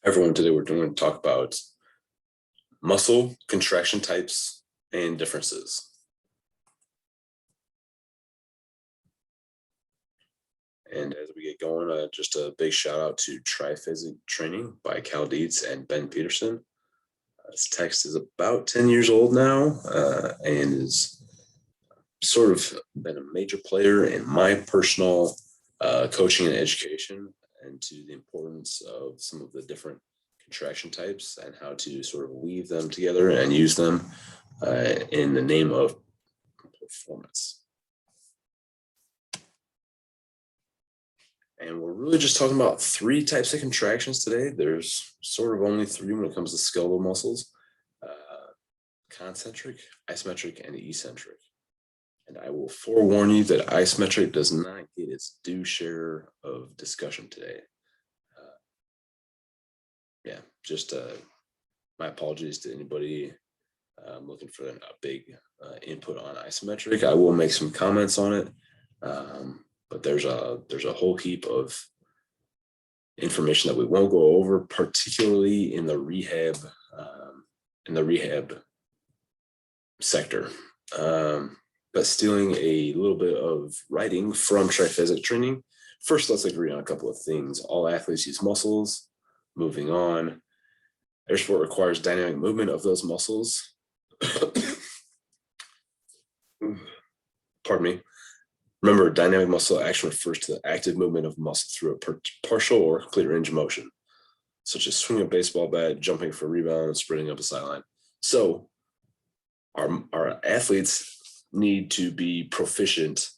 Everyone, today we're going to talk about muscle contraction types and differences. And as we get going, just a big shout out to Triphasic Training by Cal Dietz and Ben Peterson. This text is about 10 years old now and is sort of been a major player in my personal coaching and education, and to the importance of some of the different contraction types and how to sort of weave them together and use them in the name of performance. And we're really just talking about three types of contractions today. There's sort of only three when it comes to skeletal muscles: concentric, isometric, and eccentric. And I will forewarn you that isometric does not get its due share of discussion today. My apologies to anybody looking for a big input on isometric. I will make some comments on it, but there's a whole heap of information that we won't go over, particularly in the rehab sector. But stealing a little bit of writing from Triphasic Training, first let's agree on a couple of things. All athletes use muscles. Moving on, air sport requires dynamic movement of those muscles. Pardon me. Remember, dynamic muscle action refers to the active movement of muscle through a partial or complete range of motion, such as swinging a baseball bat, jumping for a rebound, and sprinting up a sideline. So our athletes need to be proficient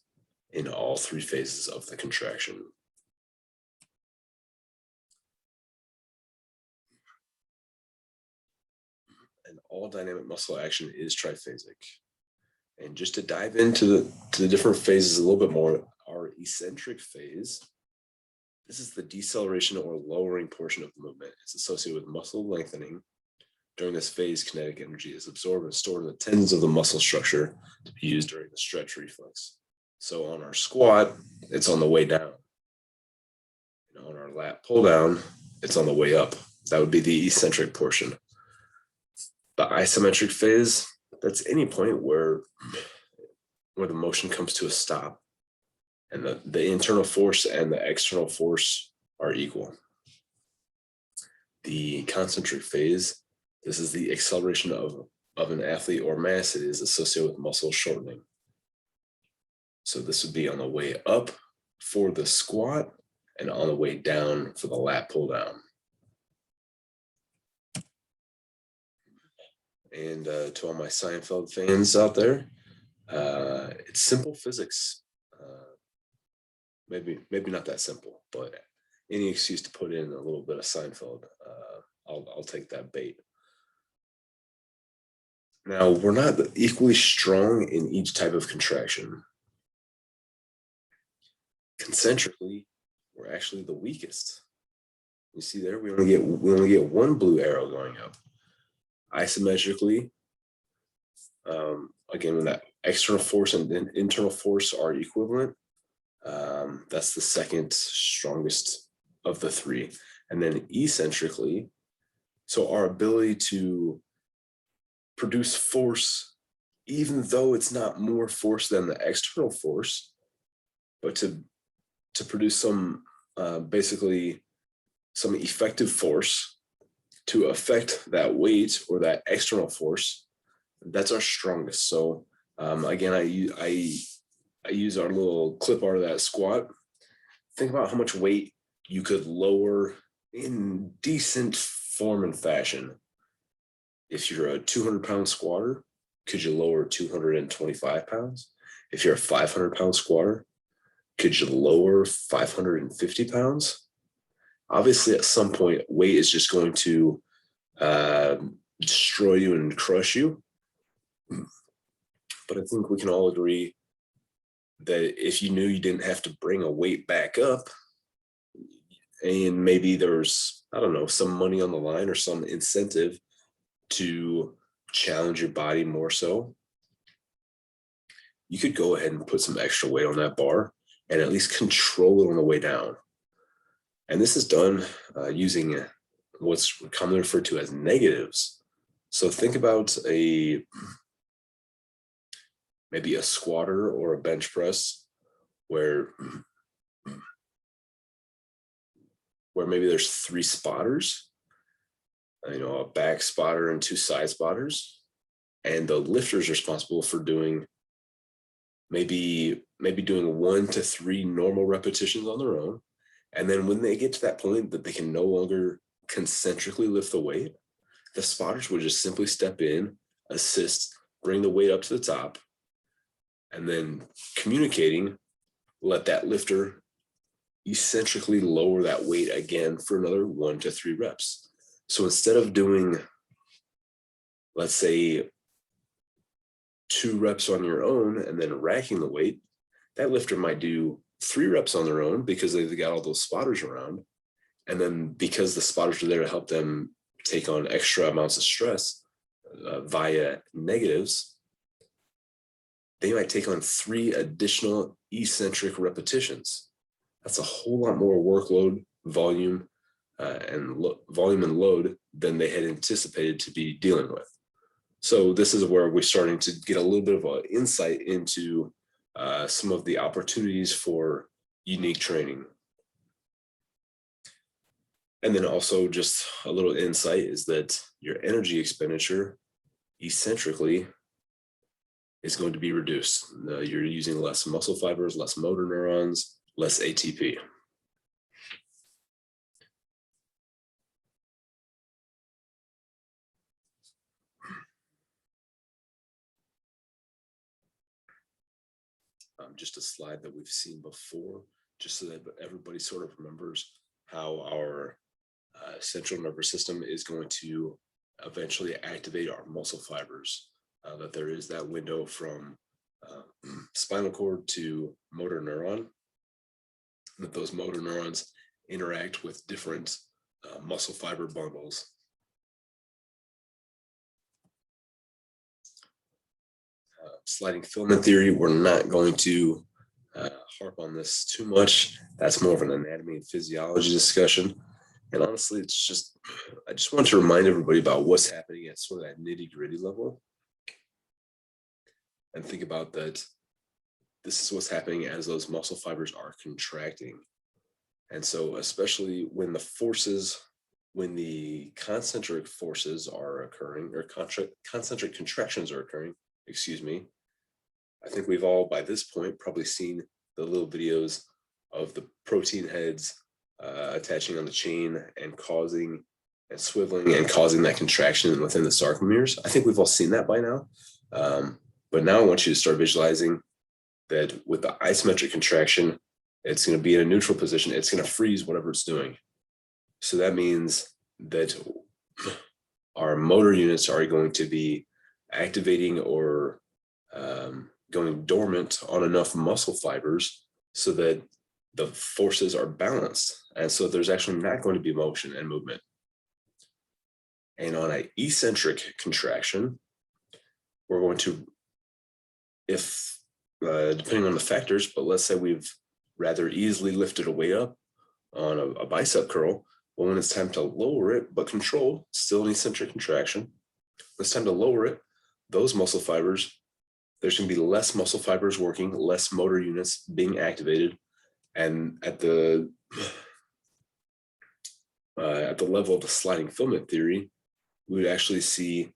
in all three phases of the contraction. And all dynamic muscle action is triphasic. And just to dive into the different phases a little bit more, our eccentric phase, this is the deceleration or lowering portion of the movement. It's associated with muscle lengthening. During this phase, kinetic energy is absorbed and stored in the tendons of the muscle structure to be used during the stretch reflex. So on our squat, it's on the way down. And on our lat pull down, it's on the way up. That would be the eccentric portion. The isometric phase, that's any point where the motion comes to a stop and the internal force and the external force are equal. The concentric phase, this is the acceleration of an athlete or mass. It is associated with muscle shortening. So this would be on the way up for the squat and on the way down for the lat pull down. And to all my Seinfeld fans out there, it's simple physics. Maybe not that simple, but any excuse to put in a little bit of Seinfeld, I'll take that bait. Now, we're not equally strong in each type of contraction. Concentrically, we're actually the weakest. You see there, we only get one blue arrow going up. Isometrically, again, when that external force and internal force are equivalent, that's the second strongest of the three. And then eccentrically, so our ability to produce force, even though it's not more force than the external force, but to produce some basically some effective force to affect that weight or that external force, that's our strongest. So again, I use our little clip art of that squat. Think about how much weight you could lower in decent form and fashion. If you're a 200-pound squatter, could you lower 225 pounds? If you're a 500-pound squatter, could you lower 550 pounds? Obviously, at some point, weight is just going to destroy you and crush you. But I think we can all agree that if you knew you didn't have to bring a weight back up, and maybe there's, I don't know, some money on the line or some incentive to challenge your body more so, you could go ahead and put some extra weight on that bar and at least control it on the way down. And this is done using what's commonly referred to as negatives. So think about maybe a squatter or a bench press where maybe there's 3 spotters, a back spotter and 2 side spotters, and the lifter is responsible for doing maybe doing 1 to 3 normal repetitions on their own. And then when they get to that point that they can no longer concentrically lift the weight, the spotters would just simply step in, assist, bring the weight up to the top, and then communicating, let that lifter eccentrically lower that weight again for another 1 to 3 reps. So instead of doing, let's say, 2 reps on your own and then racking the weight, that lifter might do 3 reps on their own because they've got all those spotters around. And then because the spotters are there to help them take on extra amounts of stress via negatives, they might take on 3 additional eccentric repetitions. That's a whole lot more workload, volume, and load than they had anticipated to be dealing with. So this is where we're starting to get a little bit of an insight into some of the opportunities for unique training. And then also just a little insight is that your energy expenditure eccentrically is going to be reduced. You're using less muscle fibers, less motor neurons, less ATP. Just a slide that we've seen before, just so that everybody sort of remembers how our central nervous system is going to eventually activate our muscle fibers, that there is that window from spinal cord to motor neuron, that those motor neurons interact with different muscle fiber bundles. Sliding filament theory, we're not going to harp on this too much. That's more of an anatomy and physiology discussion. And honestly, I just want to remind everybody about what's happening at sort of that nitty-gritty level. And think about that. This is what's happening as those muscle fibers are contracting. And so especially when the concentric forces are occurring, or concentric contractions are occurring, I think we've all by this point probably seen the little videos of the protein heads attaching on the chain and causing and swiveling and causing that contraction within the sarcomeres. I think we've all seen that by now. But now I want you to start visualizing that with the isometric contraction, it's going to be in a neutral position. It's going to freeze whatever it's doing. So that means that our motor units are going to be activating or going dormant on enough muscle fibers so that the forces are balanced. And so there's actually not going to be motion and movement. And on an eccentric contraction, we're going to, depending on the factors, but let's say we've rather easily lifted a weight up on a bicep curl, well, when it's time to lower it, but controlled, still an eccentric contraction, when it's time to lower it, those muscle fibers, there's going to be less muscle fibers working, less motor units being activated. And at the level of the sliding filament theory, we would actually see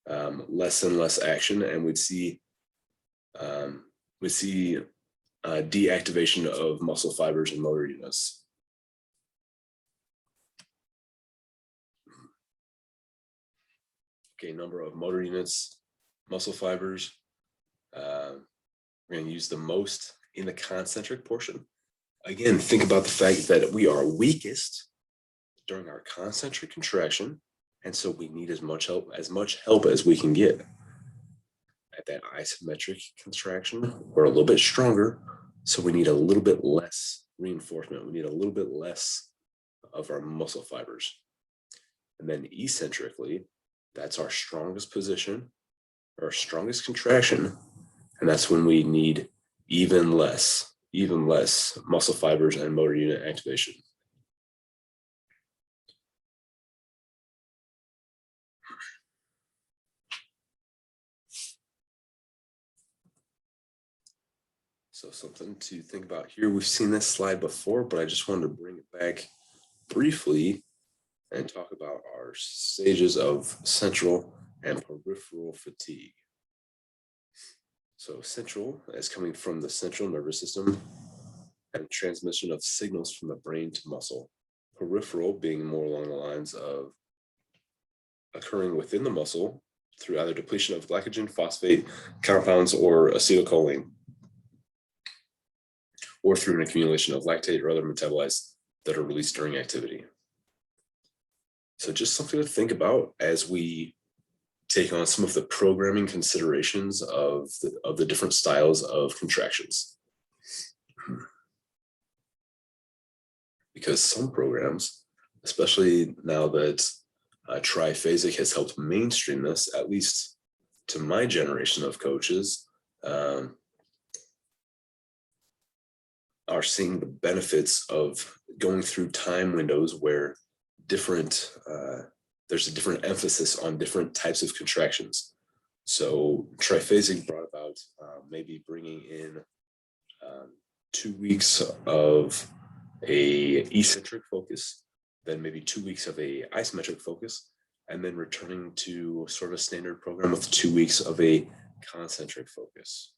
less and less action, and we'd see deactivation of muscle fibers and motor units. Okay, number of motor units, muscle fibers. We're going to use the most in the concentric portion. Again, think about the fact that we are weakest during our concentric contraction, and so we need as much help as we can get. At that isometric contraction, we're a little bit stronger, so we need a little bit less reinforcement. We need a little bit less of our muscle fibers. And then eccentrically, that's our strongest position, our strongest contraction, and that's when we need even less muscle fibers and motor unit activation. So something to think about here. We've seen this slide before, but I just wanted to bring it back briefly and talk about our stages of central and peripheral fatigue. So central is coming from the central nervous system and transmission of signals from the brain to muscle. Peripheral being more along the lines of occurring within the muscle through either depletion of glycogen, phosphate compounds, or acetylcholine, or through an accumulation of lactate or other metabolites that are released during activity. So just something to think about as we take on some of the programming considerations of the different styles of contractions. Because some programs, especially now that triphasic has helped mainstream this, at least to my generation of coaches, are seeing the benefits of going through time windows where there's a different emphasis on different types of contractions. So triphasic brought about maybe bringing in 2 weeks of a eccentric focus, then maybe 2 weeks of a isometric focus, and then returning to sort of a standard program with 2 weeks of a concentric focus.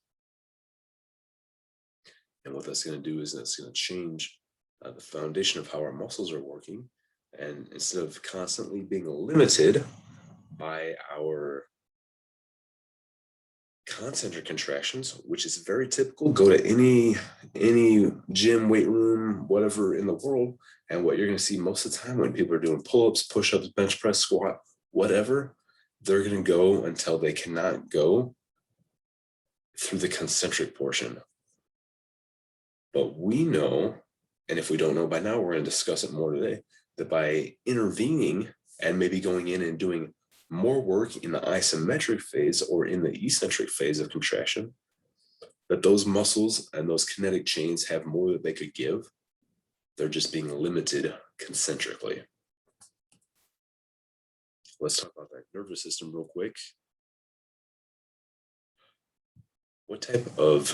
And what that's going to do is that's going to change the foundation of how our muscles are working. And instead of constantly being limited by our concentric contractions, which is very typical, go to any gym, weight room, whatever in the world, and what you're going to see most of the time when people are doing pull-ups, push-ups, bench press, squat, whatever, they're going to go until they cannot go through the concentric portion. But we know, and if we don't know by now, we're going to discuss it more today, that by intervening and maybe going in and doing more work in the isometric phase or in the eccentric phase of contraction, that those muscles and those kinetic chains have more that they could give. They're just being limited concentrically. Let's talk about that nervous system real quick. What type of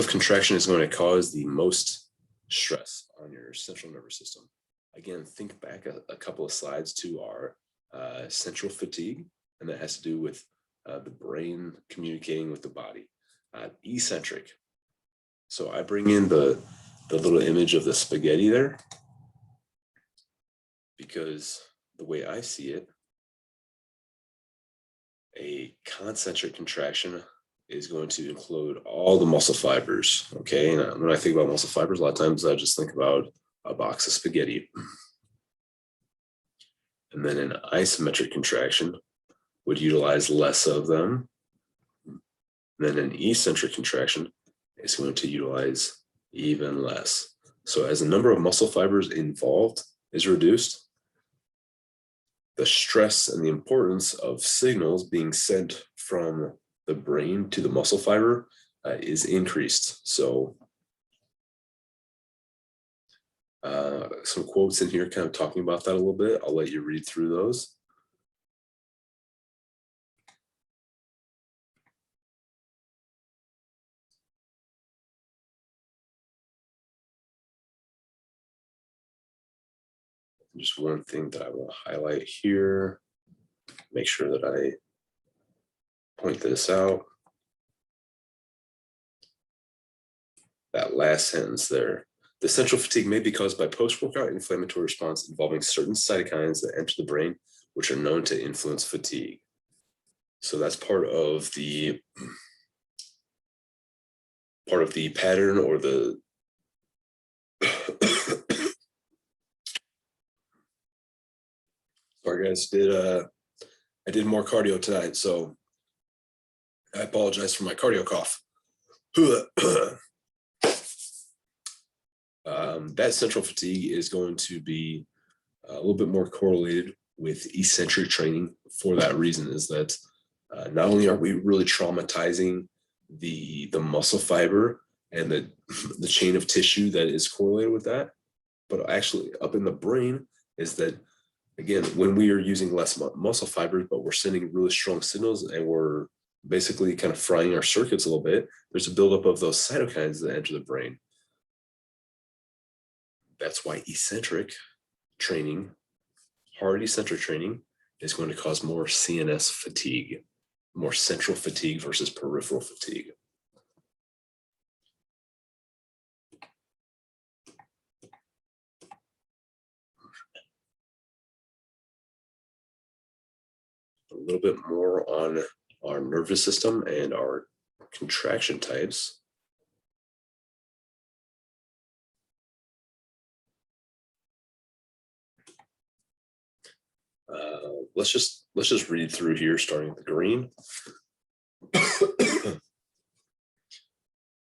contraction is going to cause the most stress on your central nervous system? Again, think back a couple of slides to our central fatigue, and that has to do with the brain communicating with the body. Eccentric. So I bring in the little image of the spaghetti there because the way I see it, a concentric contraction is going to include all the muscle fibers. Okay, and when I think about muscle fibers, a lot of times I just think about a box of spaghetti. And then an isometric contraction would utilize less of them. Then an eccentric contraction is going to utilize even less. So as the number of muscle fibers involved is reduced, the stress and the importance of signals being sent from the brain to the muscle fiber is increased. So some quotes in here kind of talking about that a little bit. I'll let you read through those. Just one thing that I want to highlight here, make sure that I point this out. That last sentence there. The central fatigue may be caused by post-workout inflammatory response involving certain cytokines that enter the brain, which are known to influence fatigue. So that's part of the pattern or the sorry guys, I did more cardio tonight, so I apologize for my cardio cough. That central fatigue is going to be a little bit more correlated with eccentric training for that reason, is that not only are we really traumatizing the muscle fiber and the chain of tissue that is correlated with that, but actually up in the brain is that, again, when we are using less muscle fibers, but we're sending really strong signals and we're basically kind of frying our circuits a little bit, there's a buildup of those cytokines that enter the brain. That's why eccentric training, hard eccentric training, is going to cause more CNS fatigue, more central fatigue versus peripheral fatigue. A little bit more on our nervous system and our contraction types. Let's just read through here, starting with the green.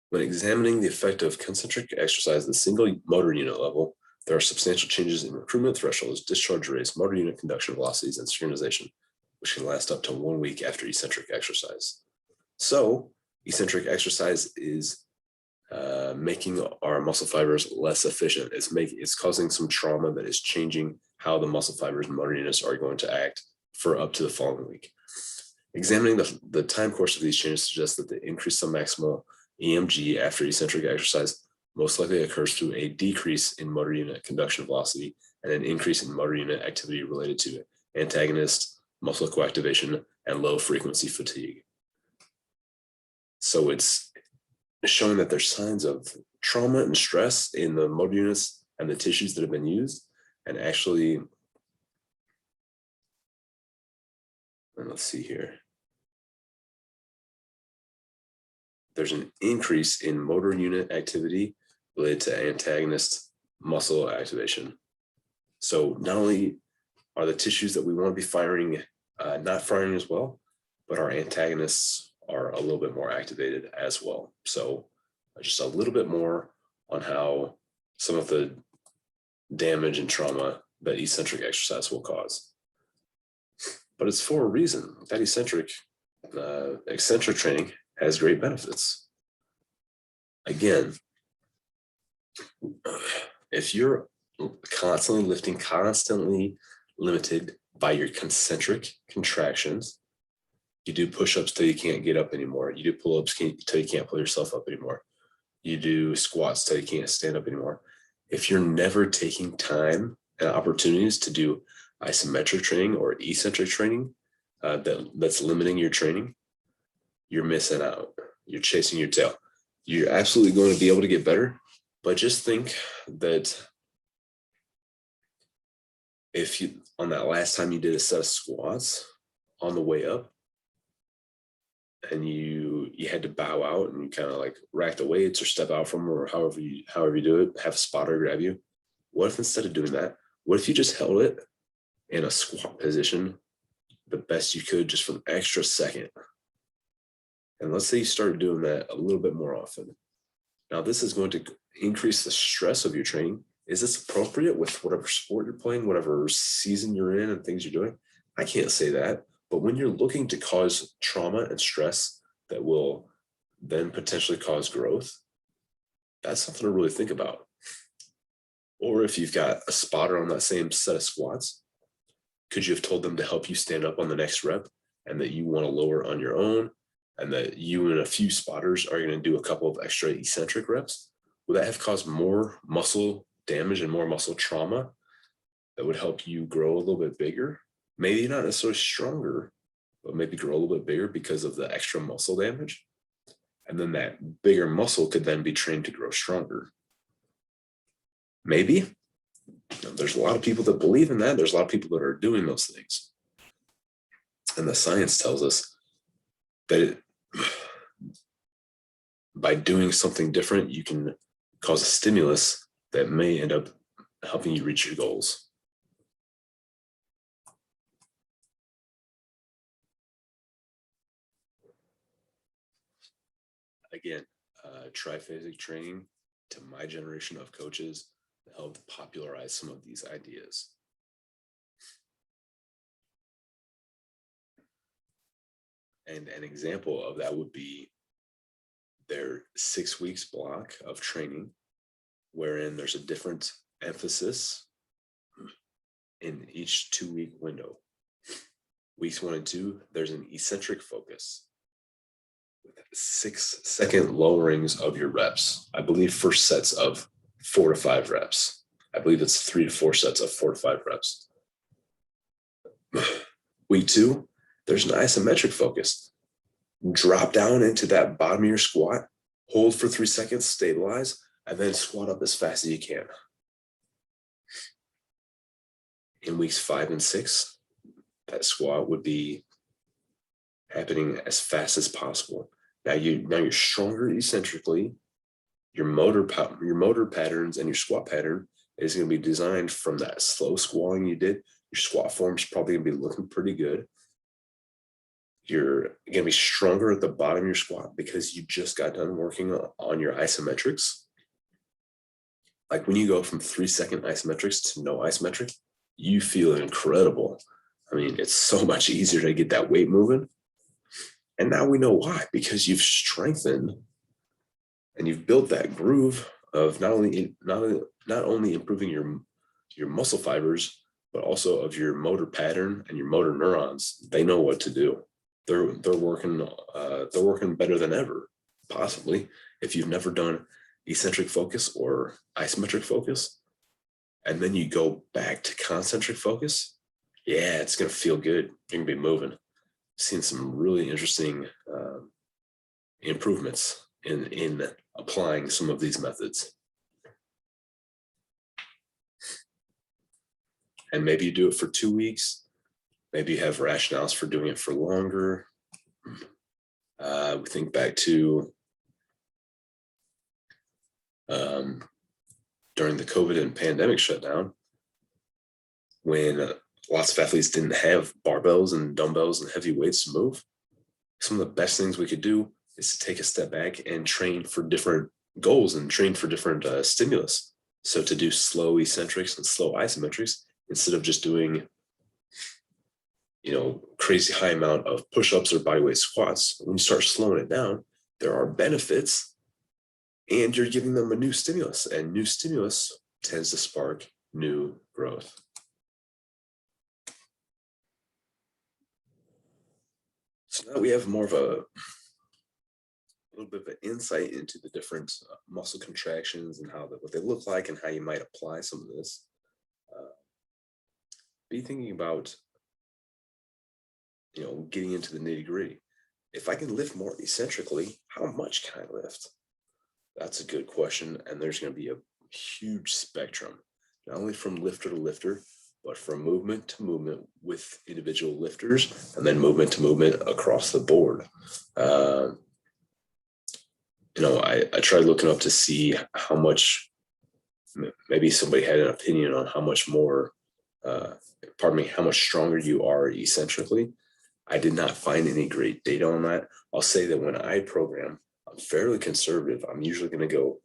When examining the effect of concentric exercise at the single motor unit level, there are substantial changes in recruitment thresholds, discharge rates, motor unit conduction velocities, and synchronization, which can last up to 1 week after eccentric exercise. So eccentric exercise is making our muscle fibers less efficient. It's causing some trauma that is changing how the muscle fibers and motor units are going to act for up to the following week. Examining the time course of these changes suggests that the increase of maximal EMG after eccentric exercise most likely occurs through a decrease in motor unit conduction velocity and an increase in motor unit activity related to antagonist, muscle coactivation, and low frequency fatigue. So it's showing that there's signs of trauma and stress in the motor units and the tissues that have been used. And actually, let's see here. There's an increase in motor unit activity related to antagonist muscle activation. So not only are the tissues that we want to be firing not firing as well, but our antagonists are a little bit more activated as well. So just a little bit more on how some of the damage and trauma that eccentric exercise will cause. But it's for a reason. That eccentric training has great benefits. Again, if you're constantly lifting, constantly limited by your concentric contractions, you do push-ups till you can't get up anymore. You do pull-ups till you can't pull yourself up anymore. You do squats till you can't stand up anymore. If you're never taking time and opportunities to do isometric training or eccentric training that's limiting your training, you're missing out. You're chasing your tail. You're absolutely going to be able to get better, but just think that if you, on that last time you did a set of squats on the way up, and you had to bow out and you kind of like rack the weights or step out from them, or however you do it, have a spotter grab you. What if instead of doing that, what if you just held it in a squat position the best you could just for an extra second? And let's say you started doing that a little bit more often. Now, this is going to increase the stress of your training. Is this appropriate with whatever sport you're playing, whatever season you're in and things you're doing? I can't say that. But when you're looking to cause trauma and stress that will then potentially cause growth, that's something to really think about. Or if you've got a spotter on that same set of squats, could you have told them to help you stand up on the next rep, and that you want to lower on your own, and that you and a few spotters are going to do a couple of extra eccentric reps? Would that have caused more muscle damage and more muscle trauma that would help you grow a little bit bigger? Maybe not necessarily stronger, but maybe grow a little bit bigger because of the extra muscle damage. And then that bigger muscle could then be trained to grow stronger. Maybe. There's a lot of people that believe in that. There's a lot of people that are doing those things. And the science tells us that by doing something different, you can cause a stimulus that may end up helping you reach your goals. Again, triphasic training to my generation of coaches helped popularize some of these ideas. And an example of that would be their 6 weeks block of training, wherein there's a different emphasis in each 2-week window. Weeks 1 and 2, there's an eccentric focus. 6-second lowerings of your reps. I believe for sets of 4 to 5 reps. I believe it's 3 to 4 sets of 4 to 5 reps. Week 2, there's an isometric focus. Drop down into that bottom of your squat, hold for 3 seconds, stabilize, and then squat up as fast as you can. In weeks 5 and 6, that squat would be happening as fast as possible. Now you're stronger eccentrically. Your motor patterns and your squat pattern is going to be designed from that slow squatting you did. Your squat form's probably going to be looking pretty good. You're going to be stronger at the bottom of your squat because you just got done working on your isometrics. Like when you go from 3-second isometrics to no isometric, you feel incredible. I mean, it's so much easier to get that weight moving. And now we know why, because you've strengthened and you've built that groove of not only improving your muscle fibers, but also of your motor pattern and your motor neurons. They know what to do. They're working better than ever, possibly. If you've never done eccentric focus or isometric focus, and then you go back to concentric focus, yeah, it's gonna feel good. You're gonna be moving. Seen some really interesting improvements in applying some of these methods. And maybe you do it for 2 weeks. Maybe you have rationales for doing it for longer. We think back to during the COVID and pandemic shutdown, when lots of athletes didn't have barbells and dumbbells and heavy weights to move. Some of the best things we could do is to take a step back and train for different goals and train for different stimulus. So to do slow eccentrics and slow isometrics, instead of just doing, crazy high amount of push-ups or bodyweight squats, when you start slowing it down, there are benefits and you're giving them a new stimulus, and new stimulus tends to spark new growth. So now we have more of a little bit of an insight into the different muscle contractions and what they look like and how you might apply some of this. Be thinking about, getting into the nitty-gritty. If I can lift more eccentrically, how much can I lift? That's a good question, and there's going to be a huge spectrum, not only from lifter to lifter, but from movement to movement with individual lifters, and then movement to movement across the board. I tried looking up to see how much, maybe somebody had an opinion on how much how much stronger you are eccentrically. I did not find any great data on that. I'll say that when I program, I'm fairly conservative. I'm usually going to go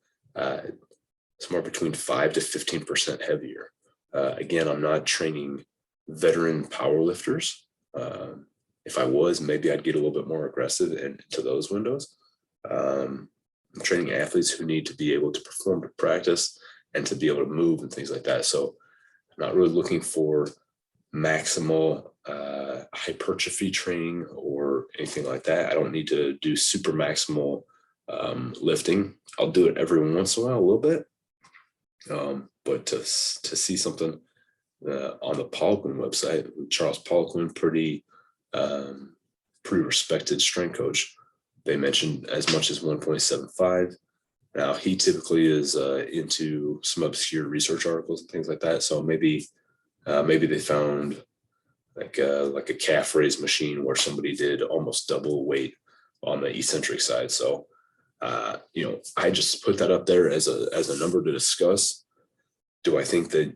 somewhere between 5 to 15% heavier. Again, I'm not training veteran powerlifters. If I was, maybe I'd get a little bit more aggressive into those windows. I'm training athletes who need to be able to perform to practice and to be able to move and things like that. So I'm not really looking for maximal hypertrophy training or anything like that. I don't need to do super maximal lifting. I'll do it every once in a while, a little bit. But to see something on the Poliquin website, Charles Poliquin, pretty respected strength coach, they mentioned as much as 1.75. Now he typically is into some obscure research articles and things like that. So maybe they found like a calf raise machine where somebody did almost double weight on the eccentric side. So I just put that up there as a number to discuss. Do I think that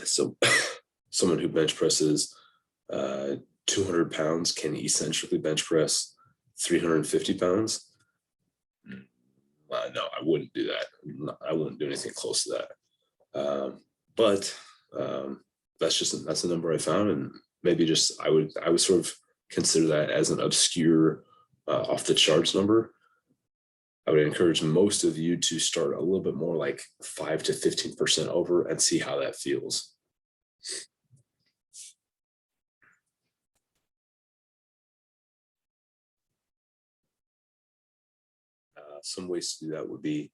someone who bench presses 200 pounds can eccentrically bench press 350 pounds? No, I wouldn't do that. I wouldn't do anything close to that. But that's a number I found, and maybe I would sort of consider that as an obscure off the charts number. I would encourage most of you to start a little bit more like 5 to 15% over and see how that feels. some ways to do that would be,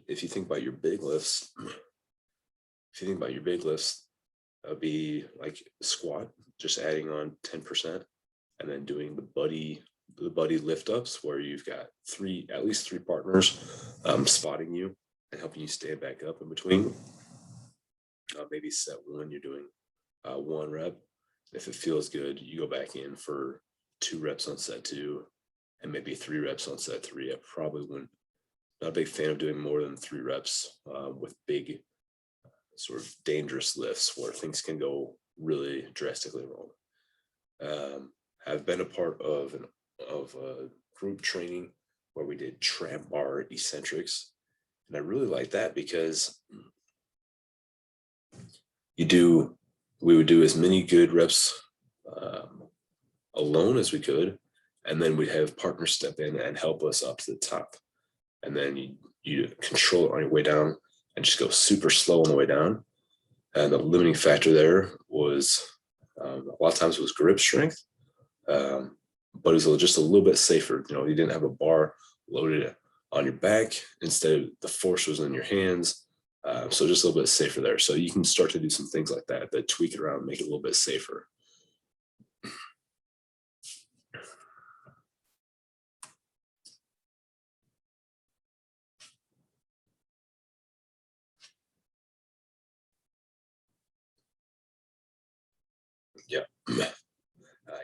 if you think about your big lifts, that would be like squat, just adding on 10%, and then doing the buddy lift ups, where you've got at least three partners spotting you and helping you stand back up in between. Maybe set one, you're doing 1 rep. If it feels good, you go back in for 2 reps on set 2, and maybe 3 reps on set 3. I probably wouldn't, not a big fan of doing more than 3 reps with big sort of dangerous lifts where things can go really drastically wrong. I've been a part of a group training where we did tramp bar eccentrics, and I really like that because we would do as many good reps alone as we could, and then we'd have partners step in and help us up to the top, and then you control it on your way down and just go super slow on the way down. And the limiting factor there was a lot of times it was grip strength, but it was just a little bit safer. You didn't have a bar loaded on your back. Instead, the force was in your hands. So just a little bit safer there. So you can start to do some things like that tweak it around, make it a little bit safer. Yeah.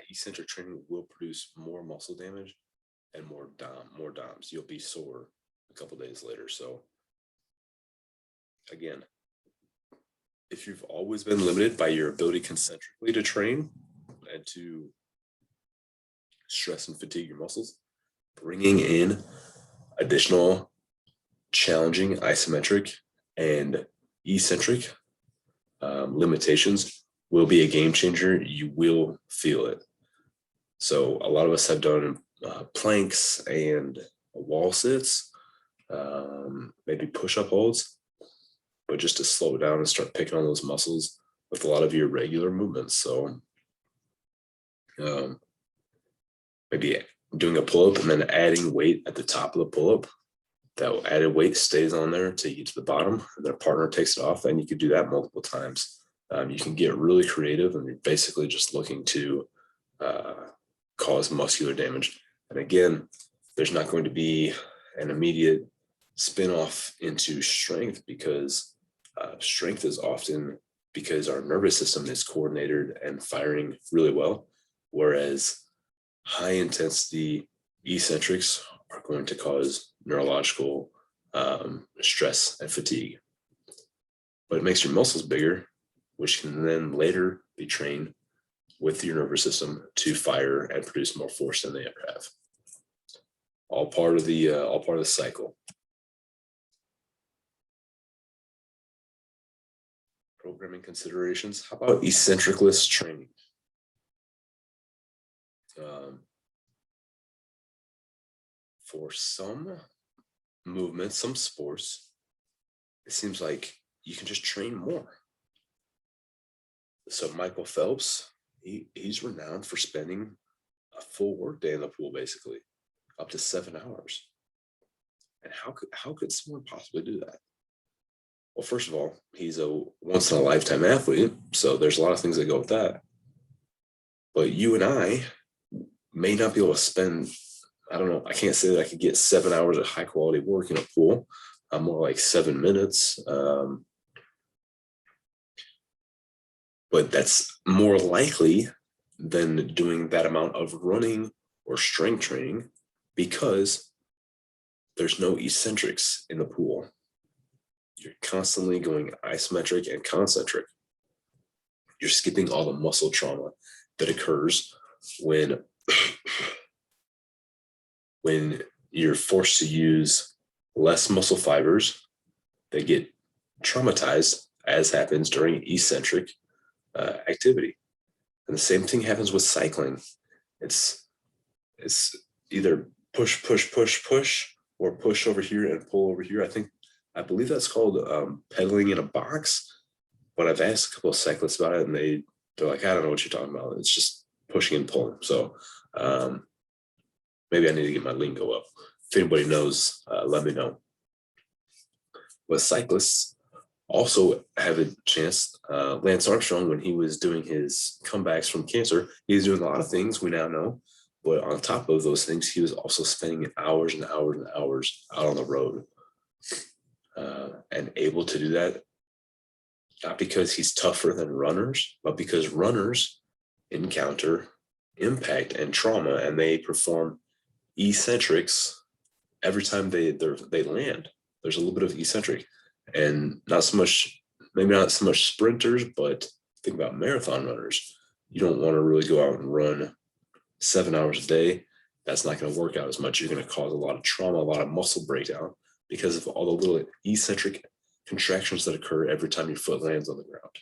Eccentric training will produce more muscle damage and more DOMs. You'll be sore a couple days later. So again, if you've always been limited by your ability concentrically to train and to stress and fatigue your muscles, bringing in additional challenging isometric and eccentric limitations will be a game changer. You will feel it. So a lot of us have done planks and wall sits, maybe push-up holds, but just to slow it down and start picking on those muscles with a lot of your regular movements. So maybe doing a pull-up and then adding weight at the top of the pull-up. That added weight stays on there to get to the bottom, and their partner takes it off, and you could do that multiple times. You can get really creative, and you're basically just looking to cause muscular damage. And again, there's not going to be an immediate spin-off into strength, because strength is often because our nervous system is coordinated and firing really well, whereas high intensity eccentrics are going to cause neurological stress and fatigue. But it makes your muscles bigger, which can then later be trained with your nervous system to fire and produce more force than they ever have. All part of the cycle. Programming considerations. How about eccentricless training? For some movements, some sports, it seems like you can just train more. So Michael Phelps, he's renowned for spending a full workday in the pool, basically up to 7 hours. And how could someone possibly do that? Well, first of all, he's a once in a lifetime athlete, so there's a lot of things that go with that. But you and I may not be able to spend, I don't know, I can't say that I could get 7 hours of high quality work in a pool. I'm more like 7 minutes. But that's more likely than doing that amount of running or strength training, because there's no eccentrics in the pool. You're constantly going isometric and concentric. You're skipping all the muscle trauma that occurs when you're forced to use less muscle fibers that get traumatized, as happens during eccentric activity. And the same thing happens with cycling. It's either push, or push over here and pull over here. I believe that's called pedaling in a box. But I've asked a couple of cyclists about it, and they're like, I don't know what you're talking about. It's just pushing and pulling. So maybe I need to get my lingo up. If anybody knows, let me know. But cyclists also have a chance. Lance Armstrong, when he was doing his comebacks from cancer, he was doing a lot of things we now know. But on top of those things, he was also spending hours and hours and hours out on the road, and able to do that, not because he's tougher than runners, but because runners encounter impact and trauma, and they perform eccentrics every time they land. There's a little bit of eccentric, and maybe not so much sprinters, but think about marathon runners. You don't want to really go out and run 7 hours a day. That's not going to work out as much. You're going to cause a lot of trauma, a lot of muscle breakdown because of all the little eccentric contractions that occur every time your foot lands on the ground.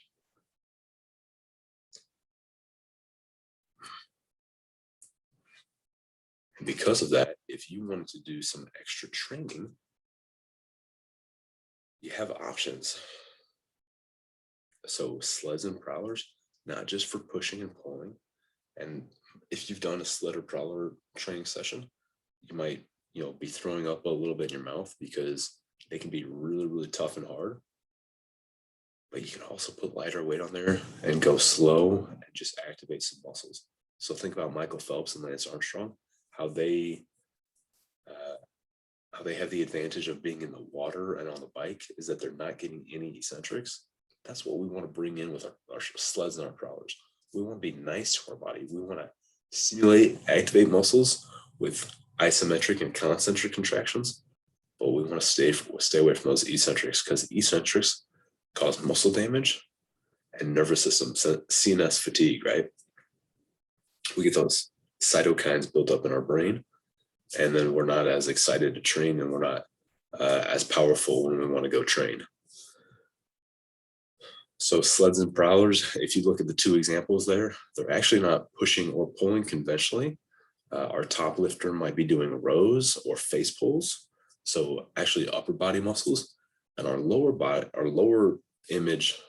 And because of that, if you wanted to do some extra training, you have options. So sleds and prowlers, not just for pushing and pulling. And if you've done a sled or prowler training session, you might, be throwing up a little bit in your mouth because they can be really, really tough and hard. But you can also put lighter weight on there and go slow and just activate some muscles. So think about Michael Phelps and Lance Armstrong, how they have the advantage of being in the water and on the bike is that they're not getting any eccentrics. That's what we want to bring in with our sleds and our prowlers. We want to be nice to our body. We want to stimulate, activate muscles with isometric and concentric contractions, but we want to stay away from those eccentrics, because eccentrics cause muscle damage and nervous system, CNS fatigue, right? We get those cytokines built up in our brain, and then we're not as excited to train, and we're not as powerful when we want to go train. So sleds and prowlers, if you look at the two examples there, they're actually not pushing or pulling conventionally. Our top lifter might be doing rows or face pulls, so actually upper body muscles, and our lower image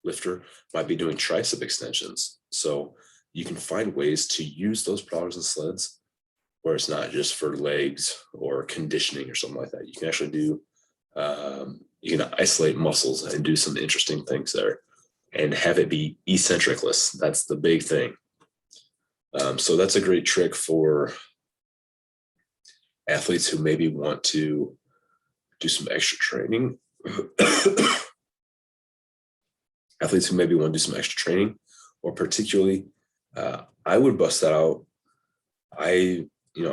lifter might be doing tricep extensions. So you can find ways to use those prowlers and sleds where it's not just for legs or conditioning or something like that. You can actually do, you can isolate muscles and do some interesting things there and have it be eccentricless. That's the big thing. So that's a great trick for athletes who maybe want to do some extra training. Athletes who maybe want to do some extra training, or particularly, I would bust that out. I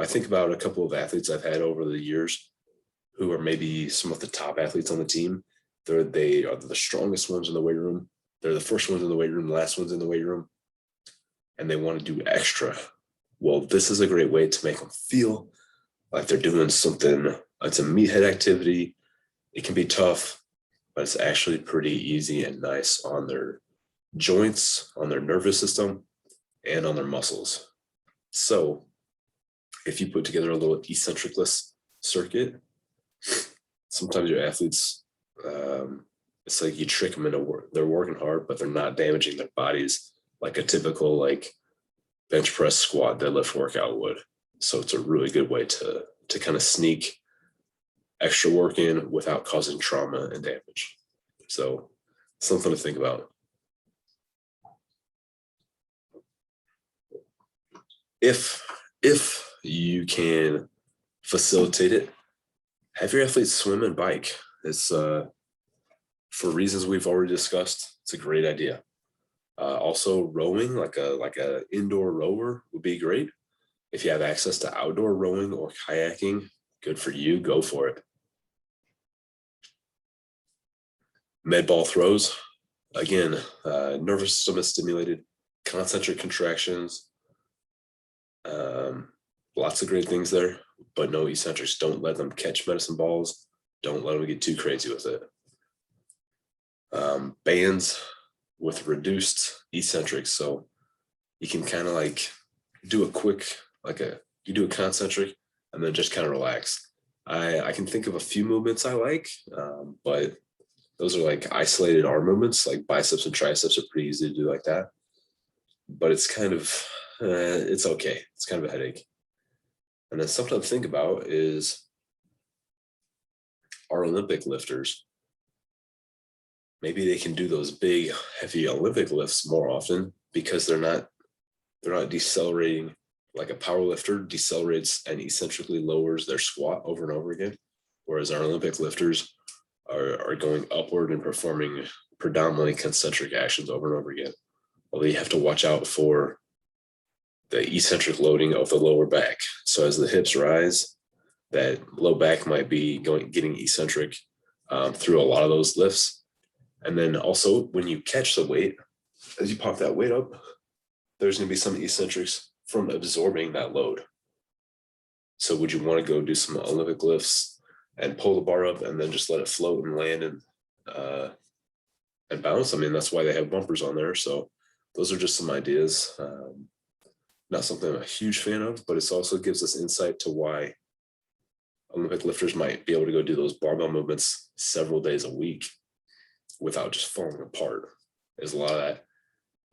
think about a couple of athletes I've had over the years who are maybe some of the top athletes on the team. They are the strongest ones in the weight room. They're the first ones in the weight room, the last ones in the weight room, and they want to do extra. Well, this is a great way to make them feel like they're doing something. It's a meathead activity. It can be tough, but it's actually pretty easy and nice on their joints, on their nervous system, and on their muscles. So if you put together a little eccentricless circuit, sometimes your athletes, it's like you trick them into work. They're working hard, but they're not damaging their bodies like a typical bench press, squat, deadlift workout would. So it's a really good way to kind of sneak extra work in without causing trauma and damage. So something to think about. If you can facilitate it, have your athletes swim and bike. It's for reasons we've already discussed. It's a great idea. Also, rowing, like a indoor rower, would be great. If you have access to outdoor rowing or kayaking, good for you. Go for it. Med ball throws, again, nervous system is stimulated, concentric contractions, lots of great things there, but no eccentrics. Don't let them catch medicine balls. Don't let them get too crazy with it. Bands with reduced eccentrics. So you can kind of do a quick, you do a concentric and then just kind of relax. I can think of a few movements I like, but those are isolated arm movements, like biceps and triceps are pretty easy to do like that. But it's kind of, it's okay. It's kind of a headache. And then something to think about is our Olympic lifters. Maybe they can do those big, heavy Olympic lifts more often because they're not decelerating like a power lifter decelerates and eccentrically lowers their squat over and over again. Whereas our Olympic lifters are going upward and performing predominantly concentric actions over and over again. Although you have to watch out for the eccentric loading of the lower back. So as the hips rise, that low back might be getting eccentric through a lot of those lifts. And then also when you catch the weight, as you pop that weight up, there's going to be some eccentrics from absorbing that load. So would you want to go do some Olympic lifts and pull the bar up and then just let it float and land and bounce? I mean, that's why they have bumpers on there. So those are just some ideas. Not something I'm a huge fan of, but it also gives us insight to why Olympic lifters might be able to go do those barbell movements several days a week without just falling apart. There's a lot of that.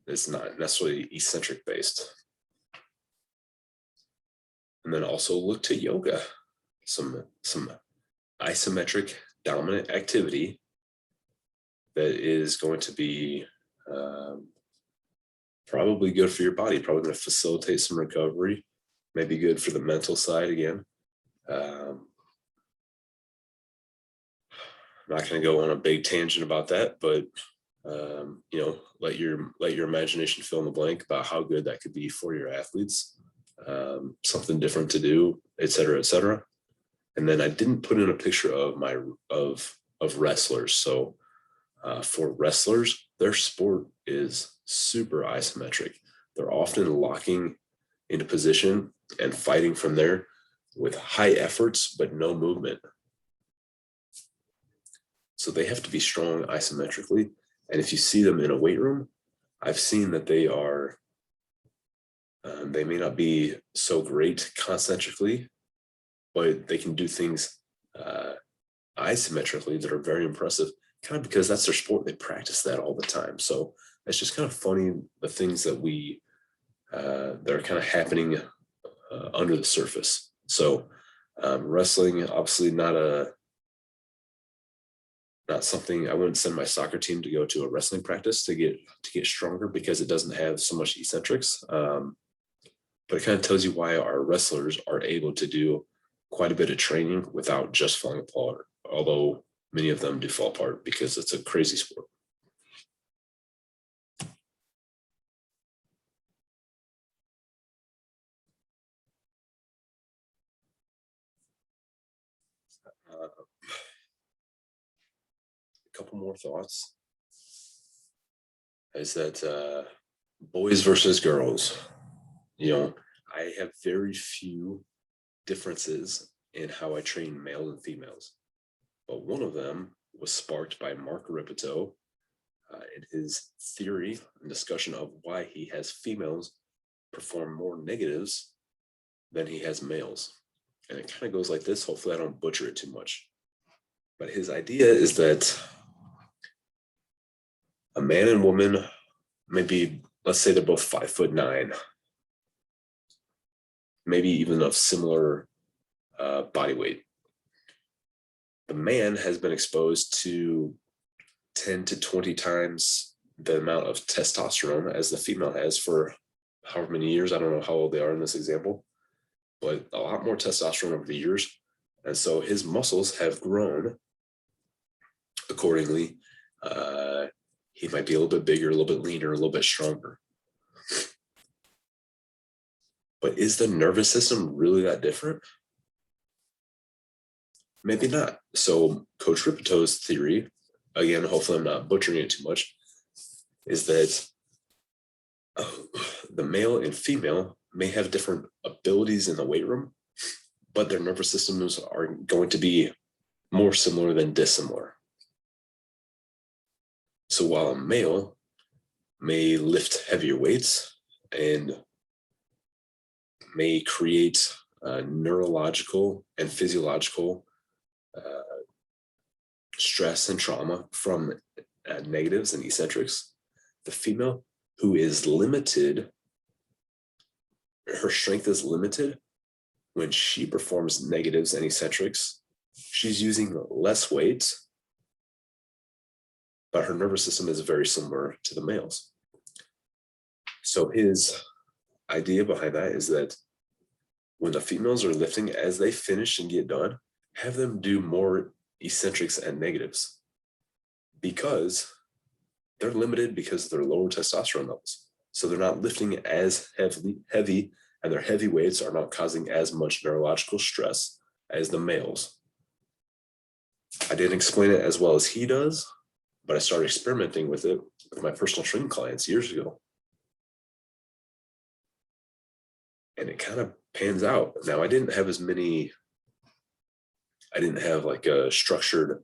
It's not necessarily eccentric based. And then also look to yoga, some isometric dominant activity that is going to be probably good for your body, probably going to facilitate some recovery, maybe good for the mental side again. I'm not going to go on a big tangent about that, but let your imagination fill in the blank about how good that could be for your athletes. Something different to do, et cetera, et cetera. And then I didn't put in a picture of wrestlers. So for wrestlers, their sport is super isometric. They're often locking into position and fighting from there with high efforts, but no movement. So they have to be strong isometrically. And if you see them in a weight room, I've seen that they may not be so great concentrically, but they can do things isometrically that are very impressive, kind of because that's their sport. They practice that all the time. So it's just kind of funny, the things that that are kind of happening under the surface. So wrestling, obviously not something I wouldn't send my soccer team to go to a wrestling practice to get stronger, because it doesn't have so much eccentrics. But it kind of tells you why our wrestlers are able to do quite a bit of training without just falling apart, although many of them do fall apart because it's a crazy sport. A couple more thoughts is that boys versus girls, I have very few differences in how I train males and females, but one of them was sparked by Mark Ripito in his theory and discussion of why he has females perform more negatives than he has males. And it kind of goes like this. Hopefully I don't butcher it too much. But his idea is that a man and woman, maybe, let's say they're both 5'9", maybe even of similar body weight. The man has been exposed to 10 to 20 times the amount of testosterone as the female has for however many years. I don't know how old they are in this example, but a lot more testosterone over the years. And so his muscles have grown accordingly. He might be a little bit bigger, a little bit leaner, a little bit stronger. But is the nervous system really that different? Maybe not. So Coach Ripito's theory, again, hopefully I'm not butchering it too much, is that the male and female may have different abilities in the weight room, but their nervous systems are going to be more similar than dissimilar. So while a male may lift heavier weights and may create neurological and physiological stress and trauma from negatives and eccentrics, the female who is limited, her strength is limited, when she performs negatives and eccentrics, she's using less weight, but her nervous system is very similar to the males. So his idea behind that is that when the females are lifting, as they finish and get done, have them do more eccentrics and negatives, because they're limited because of their lower testosterone levels. So they're not lifting as heavy, and their heavy weights are not causing as much neurological stress as the males. I didn't explain it as well as he does, but I started experimenting with it with my personal training clients years ago. And it kind of pans out. Now, I didn't have like a structured,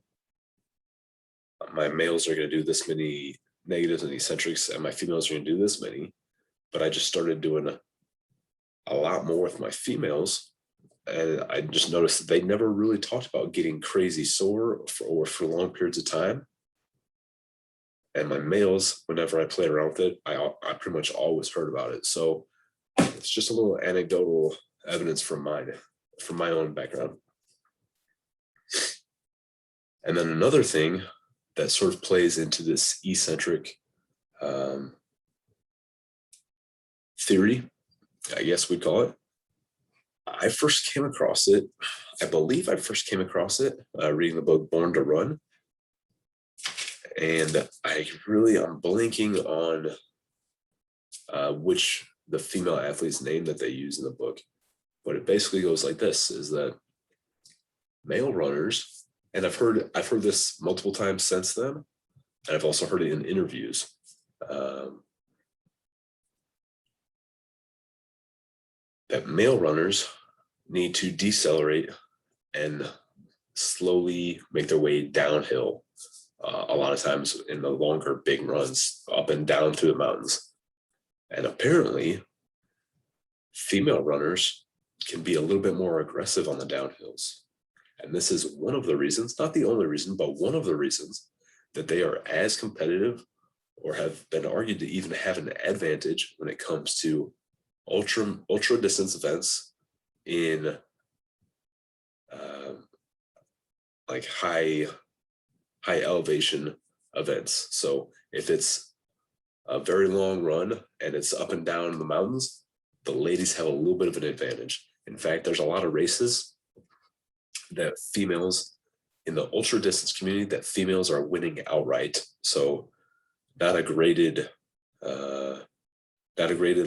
my males are going to do this many negatives and eccentrics, and my females are going to do this many. But I just started doing a lot more with my females. And I just noticed that they never really talked about getting crazy sore for long periods of time. And my males, whenever I played around with it, I pretty much always heard about it. So it's just a little anecdotal evidence from my own background. And then another thing that sort of plays into this eccentric theory, I guess we'd call it. I believe I first came across it reading the book Born to Run. And I'm blanking on which the female athlete's name that they use in the book. But it basically goes like this, is that male runners, and I've heard this multiple times since then, and I've also heard it in interviews. That male runners need to decelerate and slowly make their way downhill. A lot of times in the longer big runs up and down through the mountains. And apparently female runners can be a little bit more aggressive on the downhills. And this is one of the reasons, not the only reason, but one of the reasons that they are as competitive or have been argued to even have an advantage when it comes to ultra distance events in like high elevation events. So if it's a very long run and it's up and down the mountains, the ladies have a little bit of an advantage. In fact, there's a lot of races that females in the ultra distance community that females are winning outright. So not a graded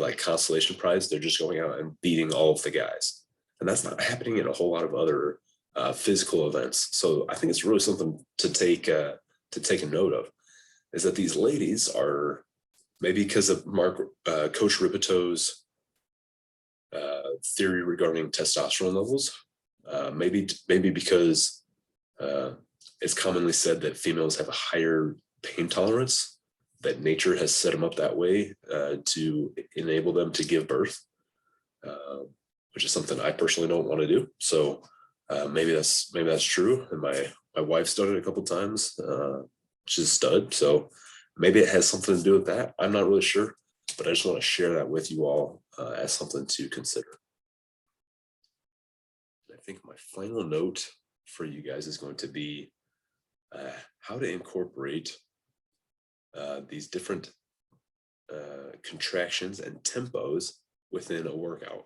like consolation prize. They're just going out and beating all of the guys. And that's not happening in a whole lot of other physical events. So I think it's really something to take a note of, is that these ladies are, maybe because of Coach Ripeto's theory regarding testosterone levels, maybe because it's commonly said that females have a higher pain tolerance, that nature has set them up that way to enable them to give birth, which is something I personally don't want to do. So maybe that's true. And my wife's done it a couple times. She's a stud. So maybe it has something to do with that. I'm not really sure, but I just want to share that with you all as something to consider. I think my final note for you guys is going to be how to incorporate these different contractions and tempos within a workout.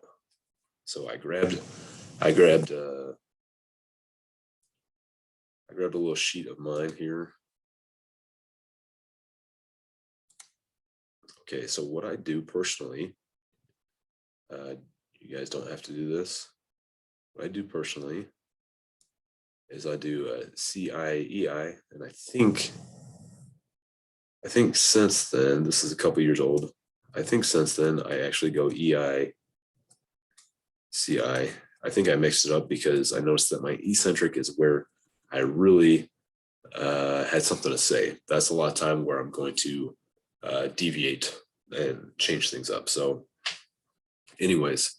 So I grabbed a little sheet of mine here. Okay, so what I do personally, you guys don't have to do this. What I do personally is I do a CI-EI, and I think since then, this is a couple years old, I think since then I actually go EI, CI. I think I mixed it up because I noticed that my eccentric is where I really had something to say. That's a lot of time where I'm going to deviate and change things up. So anyways,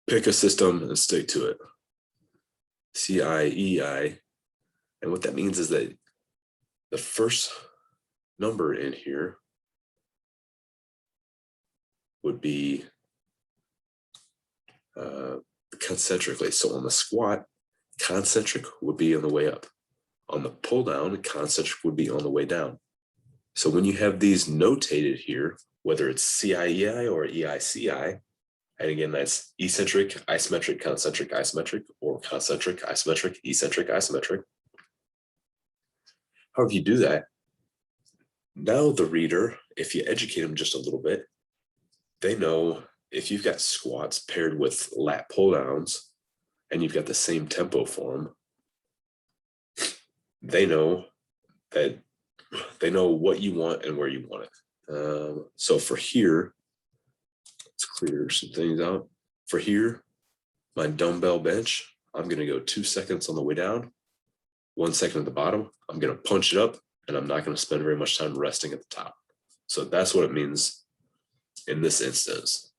pick a system and stick to it. CI-EI. And what that means is that the first number in here would be concentrically. So on the squat, concentric would be on the way up. On the pull down, concentric would be on the way down. So when you have these notated here, whether it's CIEI or EICI, and again, that's eccentric, isometric, concentric, isometric, or concentric, isometric, eccentric, isometric. However you do that, now the reader, if you educate them just a little bit, they know if you've got squats paired with lat pull downs and you've got the same tempo for them, they know what you want and where you want it. So for here, let's clear some things out. For here, my dumbbell bench, I'm going to go 2 seconds on the way down, 1 second at the bottom. I'm going to punch it up, and I'm not going to spend very much time resting at the top. So that's what it means in this instance.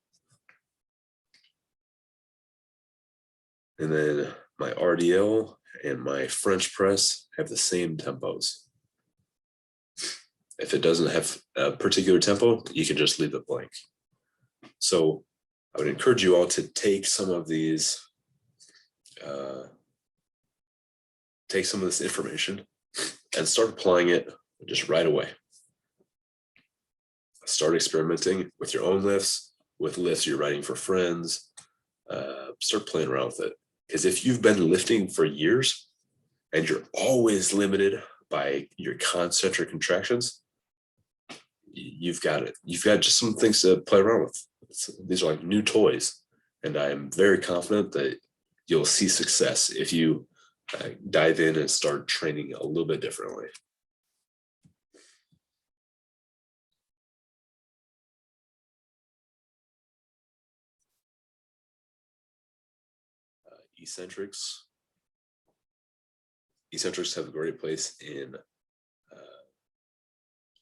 And then my RDL and my French press have the same tempos. If it doesn't have a particular tempo, you can just leave it blank. So I would encourage you all to take some of these, take some of this information and start applying it just right away. Start experimenting with your own lifts, with lifts you're writing for friends. Start playing around with it. Because if you've been lifting for years and you're always limited by your concentric contractions, you've got it. You've got just some things to play around with. These are like new toys. And I'm very confident that you'll see success if you dive in and start training a little bit differently. Eccentrics have a great place in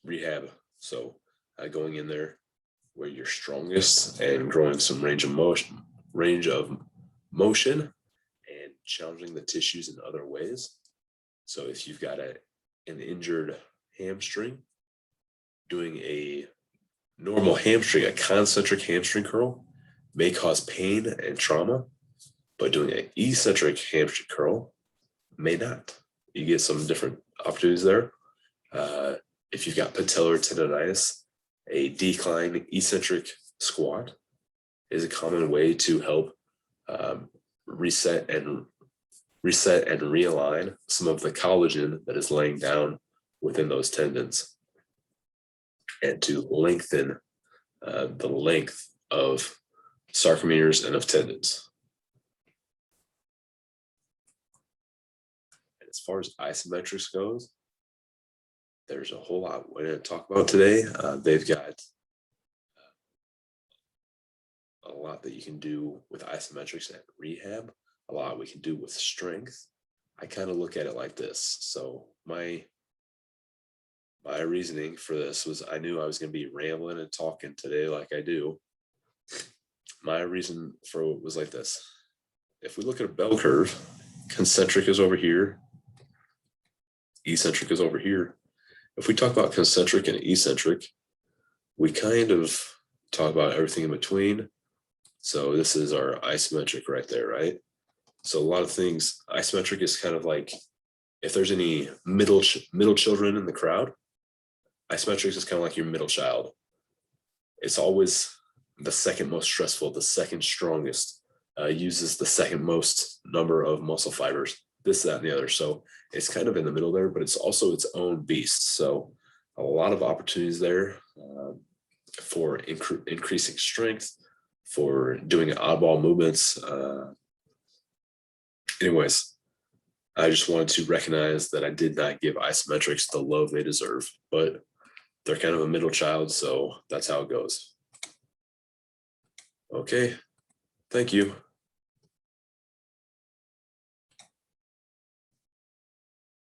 rehab. So going in there where you're strongest and growing some range of motion and challenging the tissues in other ways. So if you've got an injured hamstring, doing a normal hamstring, a concentric hamstring curl may cause pain and trauma, but doing an eccentric hamstring curl may not. You get some different opportunities there. If you've got patellar tendonitis, a decline eccentric squat is a common way to help reset and realign some of the collagen that is laying down within those tendons, and to lengthen the length of sarcomeres and of tendons. And as far as isometrics goes, there's a whole lot we're going to talk about today. They've got a lot that you can do with isometrics at rehab, a lot we can do with strength. I kind of look at it like this. So my reasoning for this was I knew I was going to be rambling and talking today like I do. My reason for it was like this. If we look at a bell curve, concentric is over here, eccentric is over here. If we talk about concentric and eccentric, we kind of talk about everything in between. So this is our isometric right there, right? So a lot of things, isometric is kind of like, if there's any middle children in the crowd, isometrics is kind of like your middle child. It's always the second most stressful, the second strongest, uses the second most number of muscle fibers, this, that, and the other. So it's kind of in the middle there, but it's also its own beast. So a lot of opportunities there for increasing strength, for doing oddball movements. Anyways, I just wanted to recognize that I did not give isometrics the love they deserve, but they're kind of a middle child, so that's how it goes. Okay, thank you.